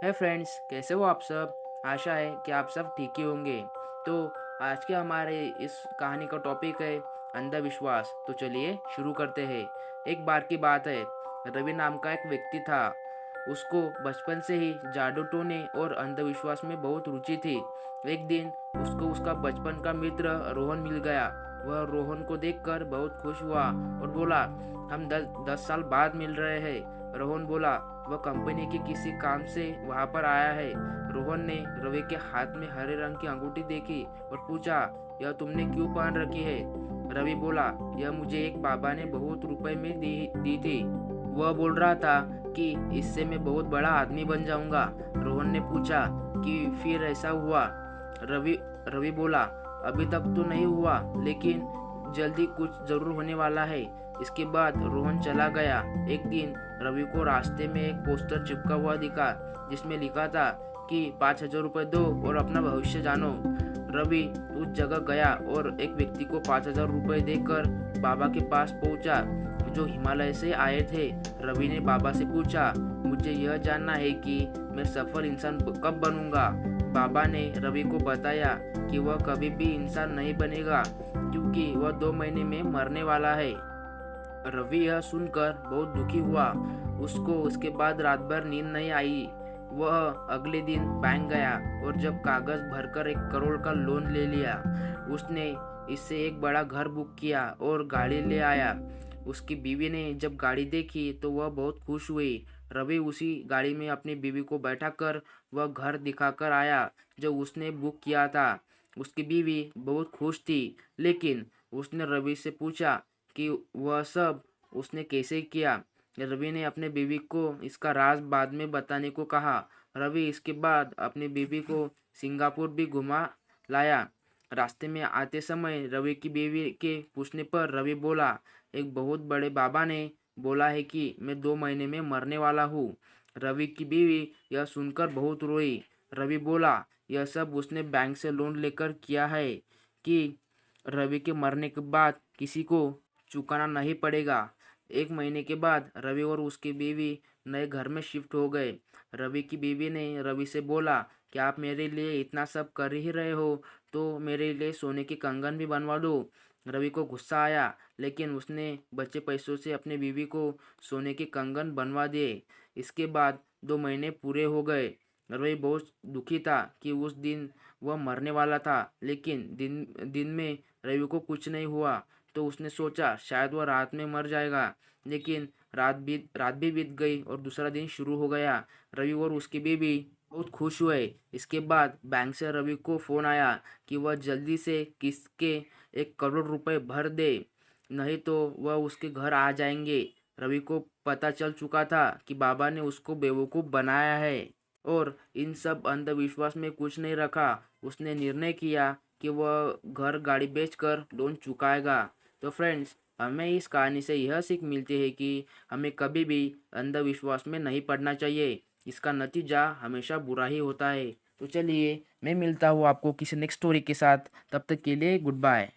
है फ्रेंड्स, कैसे हो आप सब। आशा है कि आप सब ठीक ही होंगे। तो आज के हमारे इस कहानी का टॉपिक है अंधविश्वास। तो चलिए शुरू करते हैं। एक बार की बात है, रवि नाम का एक व्यक्ति था। उसको बचपन से ही जादू टोने और अंधविश्वास में बहुत रुचि थी। एक दिन उसको उसका बचपन का मित्र रोहन मिल गया। वह रोहन को देखकर बहुत खुश हुआ और बोला, हम 10 साल बाद मिल रहे हैं। रोहन बोला, वह कंपनी के किसी काम से वहां पर आया है। रोहन ने रवि के हाथ में हरे रंग की अंगूठी देखी और पूछा, यह तुमने क्यों पहन रखी है। रवि बोला, यह मुझे एक बाबा ने बहुत रुपए में दी थी। वह बोल रहा था कि इससे मैं बहुत बड़ा आदमी बन जाऊंगा। रोहन ने पूछा कि फिर ऐसा हुआ। रवि रवि बोला, अभी तक तो नहीं हुआ, लेकिन जल्दी कुछ जरूर होने वाला है। इसके बाद रोहन चला गया। एक दिन रवि को रास्ते में एक पोस्टर चिपका हुआ दिखा, जिसमें लिखा था कि 5,000 रुपये दो और अपना भविष्य जानो। रवि उस जगह गया और एक व्यक्ति को 5,000 रुपये देकर बाबा के पास पहुंचा, जो हिमालय से आए थे। रवि ने बाबा से पूछा, मुझे यह जानना है कि मैं सफल इंसान कब बनूंगा। बाबा ने रवि को बताया कि वह कभी भी इंसान नहीं बनेगा, क्योंकि वह 2 महीने में मरने वाला है। रवि यह सुनकर बहुत दुखी हुआ। उसको उसके बाद रात भर नींद नहीं आई। वह अगले दिन बैंक गया और जब कागज भरकर 1 करोड़ का लोन ले लिया। उसने इससे एक बड़ा घर बुक किया और गाड़ी ले आया। उसकी बीवी ने जब गाड़ी देखी तो वह बहुत खुश हुई। रवि उसी गाड़ी में अपनी बीवी को बैठाकर वह घर दिखाकर आया जो उसने बुक किया था। उसकी बीवी बहुत खुश थी, लेकिन उसने रवि से पूछा कि वह सब उसने कैसे किया। रवि ने अपने बीवी को इसका राज बाद में बताने को कहा। रवि इसके बाद अपनी बीवी को सिंगापुर भी घुमा लाया। रास्ते में आते समय रवि की बीवी के पूछने पर रवि बोला, एक बहुत बड़े बाबा ने बोला है कि मैं 2 महीने में मरने वाला हूँ। रवि की बीवी यह सुनकर बहुत रोई। रवि बोला, यह सब उसने बैंक से लोन लेकर किया है कि रवि के मरने के बाद किसी को चुकाना नहीं पड़ेगा। 1 महीने के बाद रवि और उसकी बीवी नए घर में शिफ्ट हो गए। रवि की बीवी ने रवि से बोला, क्या आप मेरे लिए इतना सब कर ही रहे हो, तो मेरे लिए सोने के कंगन भी बनवा दो। रवि को गुस्सा आया, लेकिन उसने बचे पैसों से अपनी बीवी को सोने के कंगन बनवा दिए। इसके बाद 2 महीने पूरे हो गए। रवि बहुत दुखी था कि उस दिन वह मरने वाला था, लेकिन दिन दिन में रवि को कुछ नहीं हुआ। तो उसने सोचा शायद वह रात में मर जाएगा, लेकिन रात भी बीत गई और दूसरा दिन शुरू हो गया। रवि और उसकी बीवी बहुत खुश हुए। इसके बाद बैंक से रवि को फोन आया कि वह जल्दी से किस्त के 1 करोड़ रुपए भर दे, नहीं तो वह उसके घर आ जाएंगे। रवि को पता चल चुका था कि बाबा ने उसको बेवकूफ़ बनाया है और इन सब अंधविश्वास में कुछ नहीं रखा। उसने निर्णय किया कि वह घर गाड़ी बेचकर लोन चुकाएगा। तो फ्रेंड्स, हमें इस कहानी से यह सीख मिलती है कि हमें कभी भी अंधविश्वास में नहीं पड़ना चाहिए। इसका नतीजा हमेशा बुरा ही होता है। तो चलिए, मैं मिलता हूँ आपको किसी नेक्स्ट स्टोरी के साथ। तब तक के लिए गुड बाय।